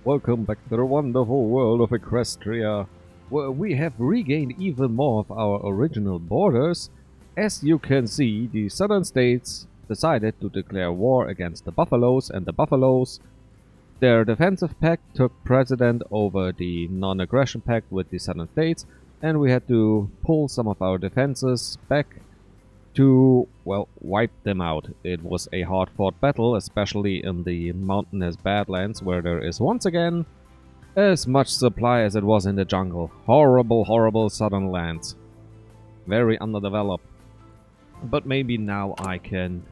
Welcome back to the wonderful world of Equestria, where we have regained even more of our original borders. As you can see, the southern states decided to declare war against the Buffaloes, and the Buffaloes, their defensive pact, took precedent over the non-aggression pact with the southern states, and we had to pull some of our defenses back to, well, wipe them out. It was a hard-fought battle, especially in the mountainous Badlands, where there is once again as much supply as it was in the jungle. Horrible, horrible southern lands. Very underdeveloped. But maybe now I can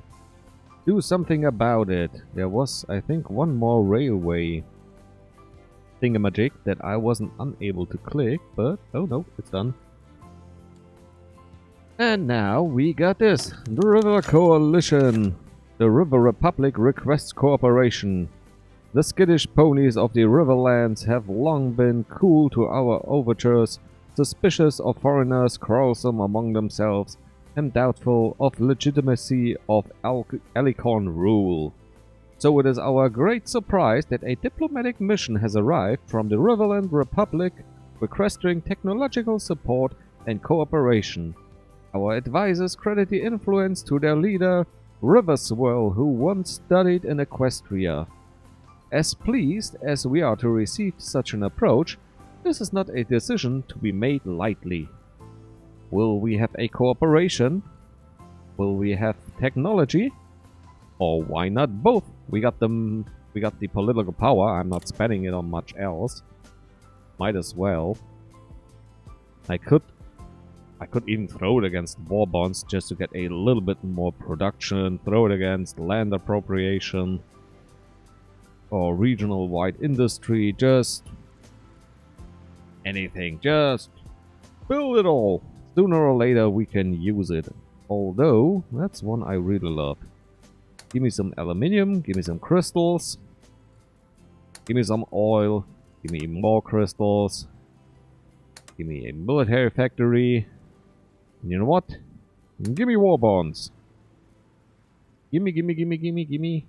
do something about it. There was, I think, one more railway thingamajig that I wasn't unable to click, but oh no, it's done. And now we got this. The River Coalition. The River Republic requests cooperation. The skittish ponies of the Riverlands have long been cool to our overtures, suspicious of foreigners, quarrelsome among themselves, and doubtful of legitimacy of Alicorn rule. So it is our great surprise that a diplomatic mission has arrived from the Riverland Republic requesting technological support and cooperation. Our advisors credit the influence to their leader, Riverswirl, who once studied in Equestria. As pleased as we are to receive such an approach, this is not a decision to be made lightly. Will we have a cooperation? Will we have technology? Or why not both? We got the political power. I'm not spending it on much else. Might as well. I could even throw it against war bonds just to get a little bit more production, throw it against land appropriation or regional wide industry, just anything, just build it all. Sooner or later we can use it. Although, that's one I really love. Give me some aluminium, give me some crystals, give me some oil, give me more crystals, give me a military factory. You know what? Gimme war bonds. Gimme.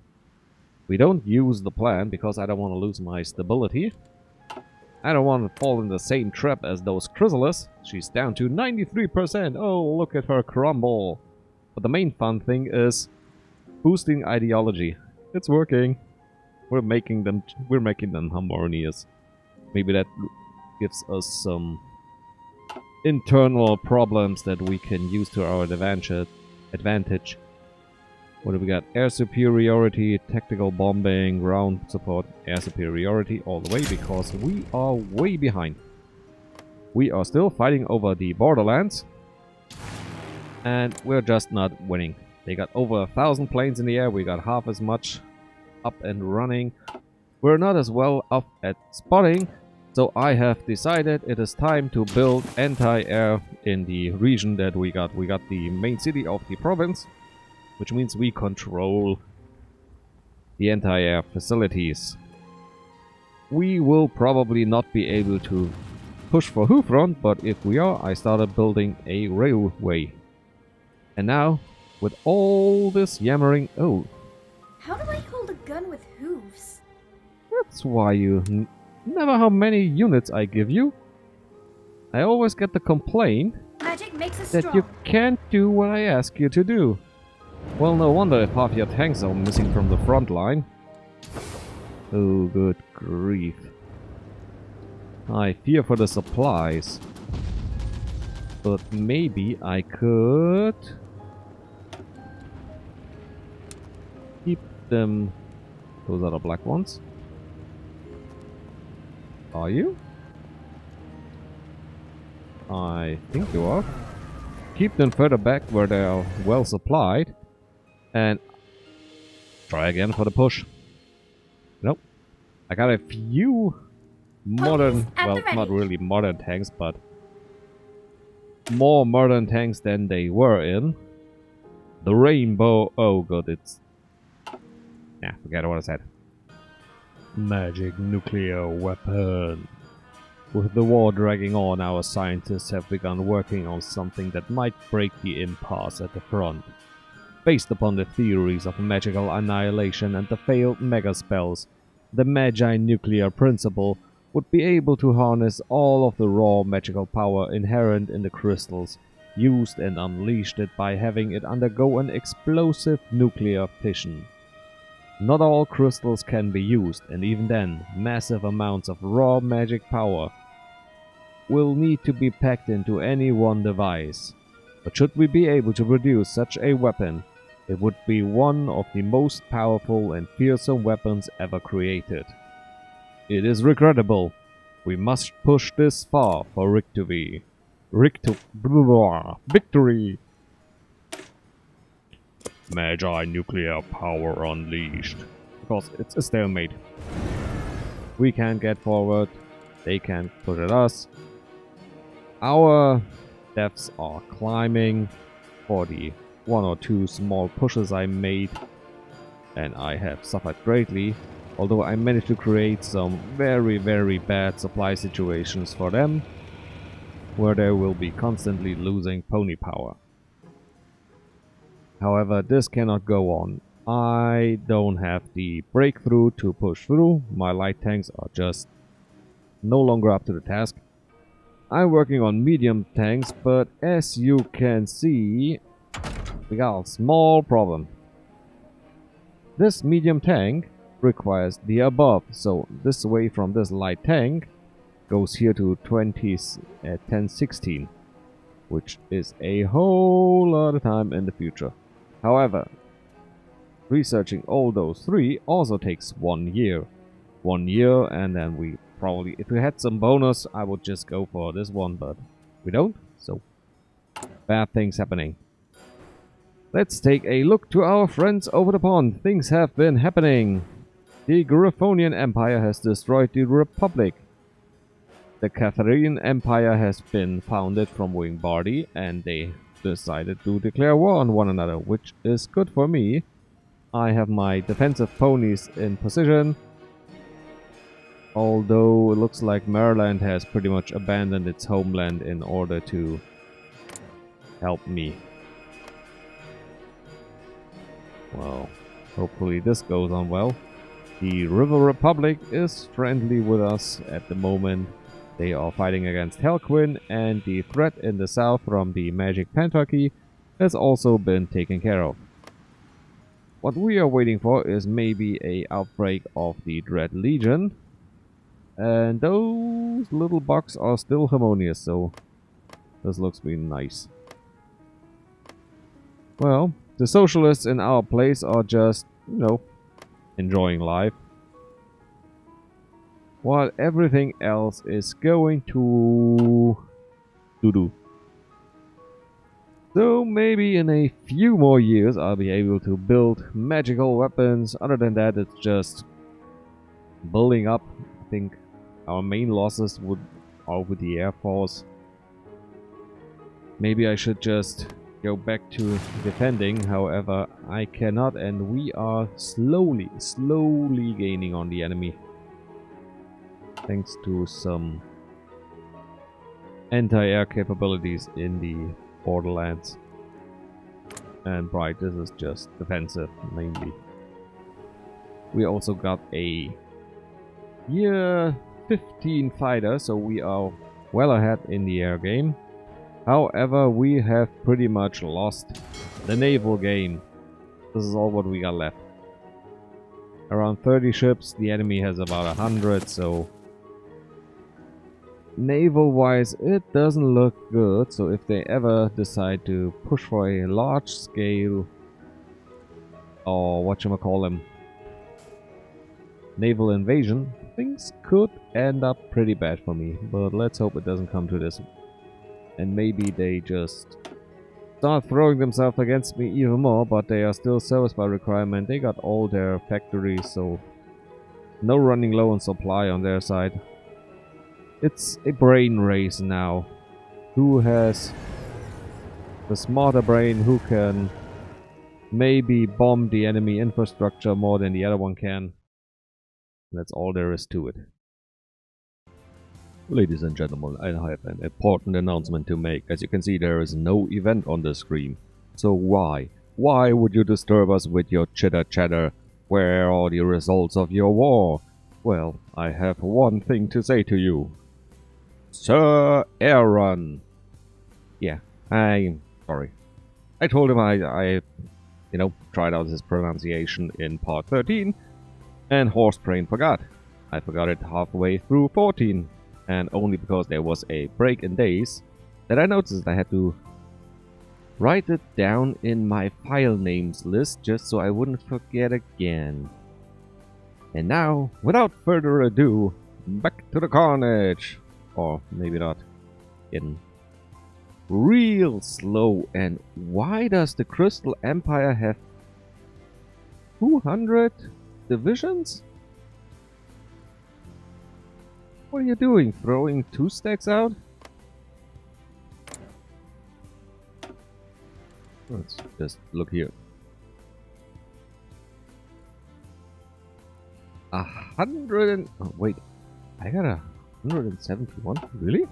We don't use the plan because I don't want to lose my stability. I don't want to fall in the same trap as those Chrysalis. She's down to 93%. Oh, look at her crumble. But the main fun thing is boosting ideology. It's working. We're making them harmonious. Maybe that gives us some internal problems that we can use to our advantage. What do we got? Air superiority, tactical bombing, ground support, air superiority all the way because we are way behind. We are still fighting over the borderlands and we're just not winning. They got over 1,000 planes in the air, we got half as much up and running. We're not as well up at spotting. So I have decided it is time to build anti-air in the region that we got. We got the main city of the province, which means we control the anti-air facilities. We will probably not be able to push for Hoofront, but if we are, I started building a railway. And now, with all this yammering... Oh. How do I hold a gun with hooves? That's why you... Never how many units I give you. I always get the complaint Magic makes us that strong. you can't do what I ask you to do. Well, no wonder if half your tanks are missing from the front line. Oh, good grief. I fear for the supplies. But maybe I could keep them... Those are the black ones. Are you? I think you are. Keep them further back where they are well supplied. And try again for the push. Nope. I got a few modern, well, not really modern tanks, but more modern tanks than they were in. The rainbow, oh good, it's... Nah, forget what I said. Magic nuclear weapon. With the war dragging on, our scientists have begun working on something that might break the impasse at the front. Based upon the theories of magical annihilation and the failed mega spells, the Magi nuclear principle would be able to harness all of the raw magical power inherent in the crystals, used and unleashed it by having it undergo an explosive nuclear fission. Not all crystals can be used, and even then, massive amounts of raw magic power will need to be packed into any one device. But should we be able to produce such a weapon, it would be one of the most powerful and fearsome weapons ever created. It is regrettable. We must push this far for victory. Victory! Magi nuclear power unleashed. Because it's a stalemate. We can't get forward. They can't push at us. Our deaths are climbing for the 1 or 2 small pushes I made. And I have suffered greatly. Although I managed to create some very, very bad supply situations for them, where they will be constantly losing pony power. However, this cannot go on. I don't have the breakthrough to push through. My light tanks are just no longer up to the task. I'm working on medium tanks, but as you can see, we got a small problem. This medium tank requires the above, so this way from this light tank goes here to 1016, which is a whole lot of time in the future. However, researching all those 3 also takes 1 year. 1 year, and then we probably, if we had some bonus, I would just go for this one, but we don't, so bad things happening. Let's take a look to our friends over the pond. Things have been happening. The Grifonian Empire has destroyed the Republic. The Catharine Empire has been founded from Wingbardi, and they decided to declare war on one another, which is good for me. I have my defensive ponies in position, although it looks like Maryland has pretty much abandoned its homeland in order to help me. Well, hopefully this goes on well. The River Republic is friendly with us at the moment. They are fighting against Helquin, and the threat in the south from the Magic Pentarchy has also been taken care of. What we are waiting for is maybe a outbreak of the Dread Legion. And those little bugs are still harmonious, so this looks really nice. Well, the socialists in our place are just, you know, enjoying life, while everything else is going to doo-doo. So maybe in a few more years I'll be able to build magical weapons. Other than that, it's just building up. I think our main losses are with the Air Force. Maybe I should just go back to defending. However, I cannot, and we are slowly gaining on the enemy. Thanks to some anti-air capabilities in the borderlands. And right, this is just defensive mainly. We also got a year 15 fighter, so we are well ahead in the air game. However, we have pretty much lost the naval game. This is all what we got left. Around 30 ships, the enemy has about 100, so naval-wise, it doesn't look good. So if they ever decide to push for a large-scale, or whatchamacallem, naval invasion, things could end up pretty bad for me. But let's hope it doesn't come to this. And maybe they just start throwing themselves against me even more, but they are still service by requirement. They got all their factories, so no running low on supply on their side. It's a brain race now. Who has the smarter brain, who can maybe bomb the enemy infrastructure more than the other one can. That's all there is to it. Ladies and gentlemen, I have an important announcement to make. As you can see, there is no event on the screen. So why? Why would you disturb us with your chitter chatter? Where are the results of your war? Well, I have one thing to say to you. Sir Aaron. Yeah, I'm sorry. I told him I tried out his pronunciation in part 13, and Horsebrain forgot. I forgot it halfway through 14, and only because there was a break in days that I noticed I had to write it down in my file names list just so I wouldn't forget again. And now, without further ado, back to the carnage! Or maybe not. Getting real slow. And why does the Crystal Empire have 200 divisions? What are you doing? Throwing 2 stacks out? Let's just look here. 100 and... oh, wait. I got 171? Really?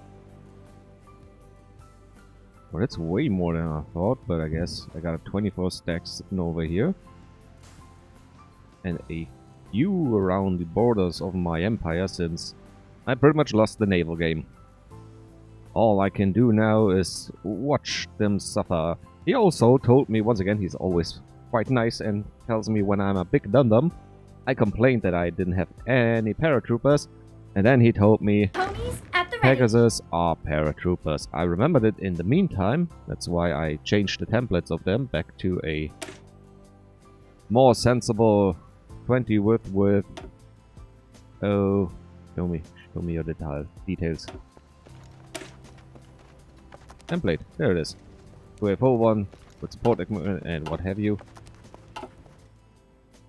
Well, that's way more than I thought, but I guess I got 24 stacks sitting over here. And a few around the borders of my empire, since I pretty much lost the naval game. All I can do now is watch them suffer. He also told me, once again, he's always quite nice and tells me when I'm a big dum-dum. I complained that I didn't have any paratroopers, and then he told me Ponies at the ready. Pegasus are paratroopers. I remembered it in the meantime. That's why I changed the templates of them back to a more sensible 20 width with... oh, show me your details. Template, there it is. To a full one with support equipment and what have you.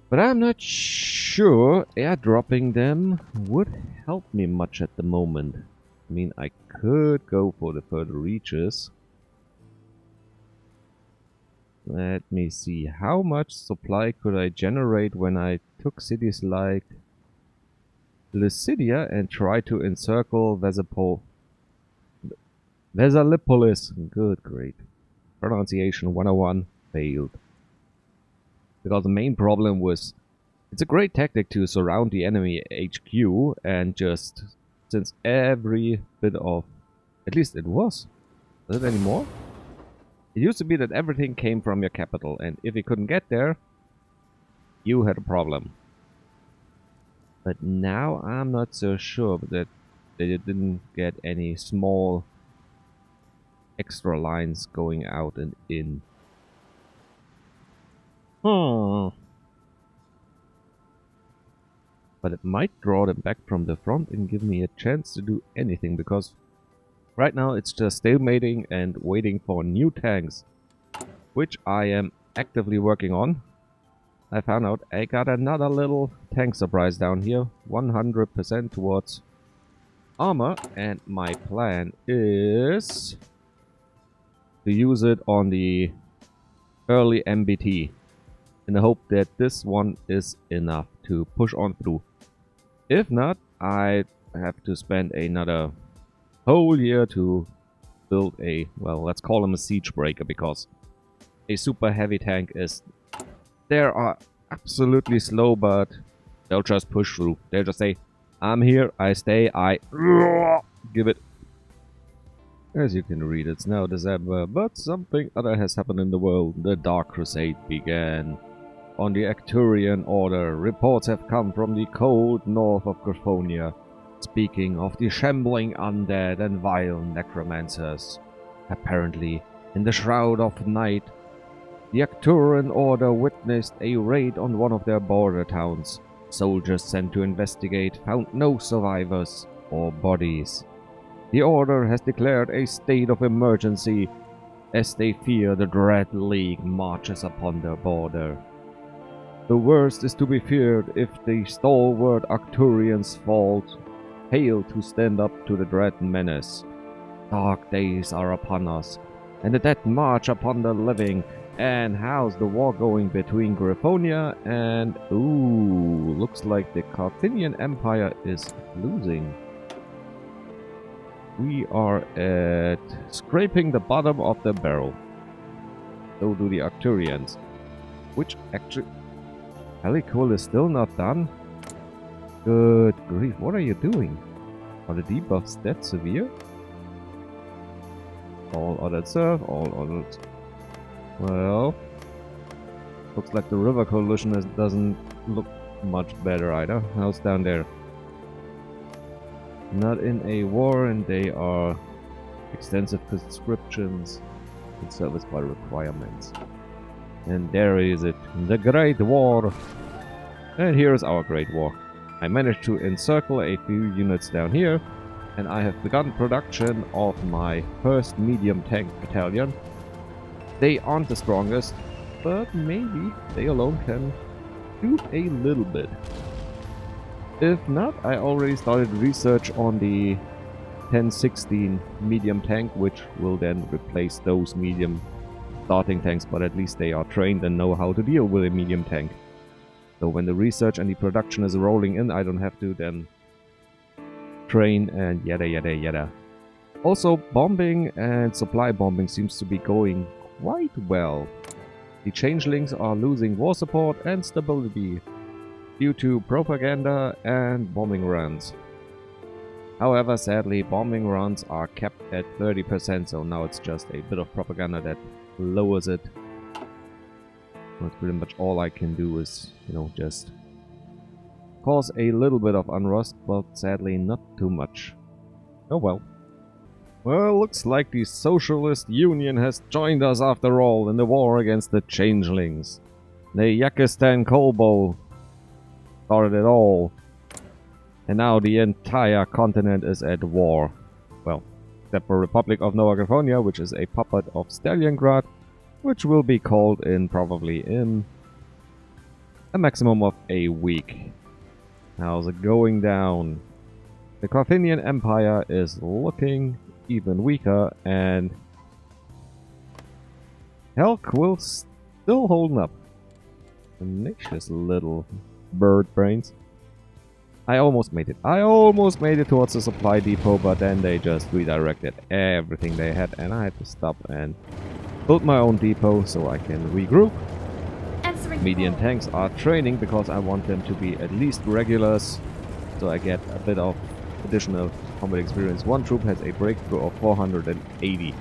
But I'm not sure airdropping them would help me much at the moment. I mean, I could go for the further reaches. Let me see, how much supply could I generate when I took cities like Lucidia and tried to encircle Vesalipolis. Good, great. Pronunciation 101 failed. Because the main problem was, it's a great tactic to surround the enemy HQ and just, since every bit of, at least it was. Is it anymore? It used to be that everything came from your capital, and if you couldn't get there, you had a problem. But now I'm not so sure that you didn't get any small extra lines going out and in. But it might draw them back from the front and give me a chance to do anything, because right now it's just stalemating and waiting for new tanks, which I am actively working on. I found out I got another little tank surprise down here, 100% towards armor, and my plan is to use it on the early MBT in the hope that this one is enough to push on through. If not, I have to spend another whole year to build a, well, let's call him a siege breaker, because a super heavy tank is... they are absolutely slow, but they'll just push through. They'll just say, I'm here, I stay, I give it. As you can read, it's now December, but something other has happened in the world. The Dark Crusade began. On the Acturian Order, reports have come from the cold north of Grifonia, speaking of the shambling undead and vile necromancers. Apparently, in the shroud of night, the Acturian Order witnessed a raid on one of their border towns. Soldiers sent to investigate found no survivors or bodies. The Order has declared a state of emergency as they fear the Dread League marches upon their border. The worst is to be feared if the stalwart Arcturians fail to stand up to the dread menace. Dark days are upon us, and the dead march upon the living. And how's the war going between Grifonia and... ooh, looks like the Carthaginian Empire is losing. We are at scraping the bottom of the barrel. So do the Arcturians. Which actually... Helicool is still not done. Good grief, what are you doing? Are the debuffs that severe? All others serve, all others... Well... Looks like the River Coalition doesn't look much better either. How's down there? Not in a war, and they are extensive conscriptions and service by requirements. And there is it, the Great War. And here is our Great War. I managed to encircle a few units down here, and I have begun production of my first medium tank battalion. They aren't the strongest, but maybe they alone can do a little bit. If not, I already started research on the 1016 medium tank, which will then replace those medium starting tanks, but at least they are trained and know how to deal with a medium tank. So when the research and the production is rolling in, I don't have to then train and yada yada yada. Also, bombing and supply bombing seems to be going quite well. The changelings are losing war support and stability due to propaganda and bombing runs. However, sadly, bombing runs are kept at 30%, so now it's just a bit of propaganda that lowers it. That's pretty much all I can do is, you know, just cause a little bit of unrest, but sadly not too much. Oh well. Well, looks like the Socialist Union has joined us after all in the war against the changelings. The Yakistan Kobo started it all. And now the entire continent is at war. Well, except for Republic of Nova Grifon, which is a puppet of Stalingrad, which will be called in probably in a maximum of a week. How's it going down? The Carthaginian Empire is looking even weaker, and Helk will still holding up. Tenacious little bird brains. I almost made it. I almost made it towards the supply depot, but then they just redirected everything they had, and I had to stop and build my own depot so I can regroup. Medium tanks are training because I want them to be at least regulars, so I get a bit of additional combat experience. One troop has a breakthrough of 480.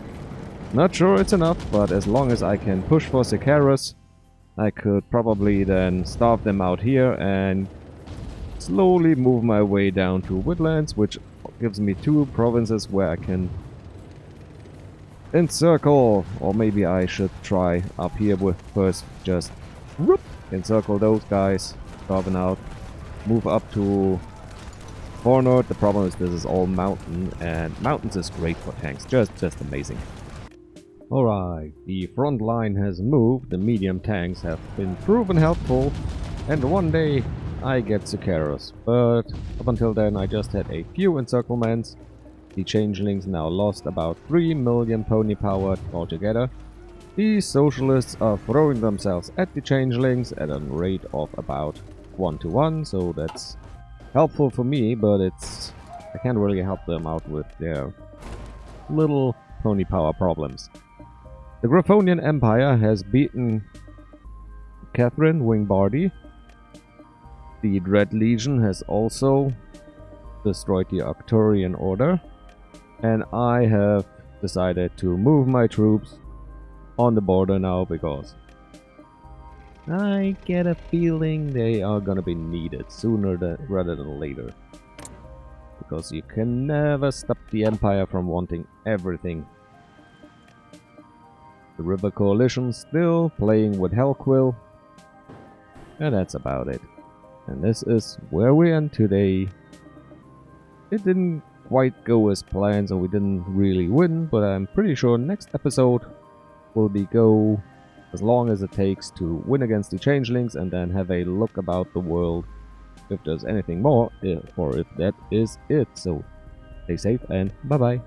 Not sure it's enough, but as long as I can push for Sicarus, I could probably then starve them out here and slowly move my way down to Woodlands, which gives me 2 provinces where I can encircle. Or maybe I should try up here with first just whoop, encircle those guys, starve them out, move up to Fornord. The problem is this is all mountain, and mountains is great for tanks, just amazing. Alright, the front line has moved, the medium tanks have been proven helpful, and one day I get Sicarus, but up until then I just had a few encirclements. The changelings now lost about 3 million pony power altogether. The socialists are throwing themselves at the changelings at a rate of about 1-to-1, so that's helpful for me, but I can't really help them out with their little pony power problems. The Grifonian Empire has beaten Catherine Wingbardy. The Dread Legion has also destroyed the Arcturian Order, and I have decided to move my troops on the border now because I get a feeling they are gonna be needed sooner rather than later. Because you can never stop the Empire from wanting everything. The River Coalition still playing with Hellquill, and that's about it. And this is where we end today. It didn't quite go as planned, so we didn't really win, but I'm pretty sure next episode will be go as long as it takes to win against the changelings and then have a look about the world if there's anything more, or if that is it. So stay safe and bye bye.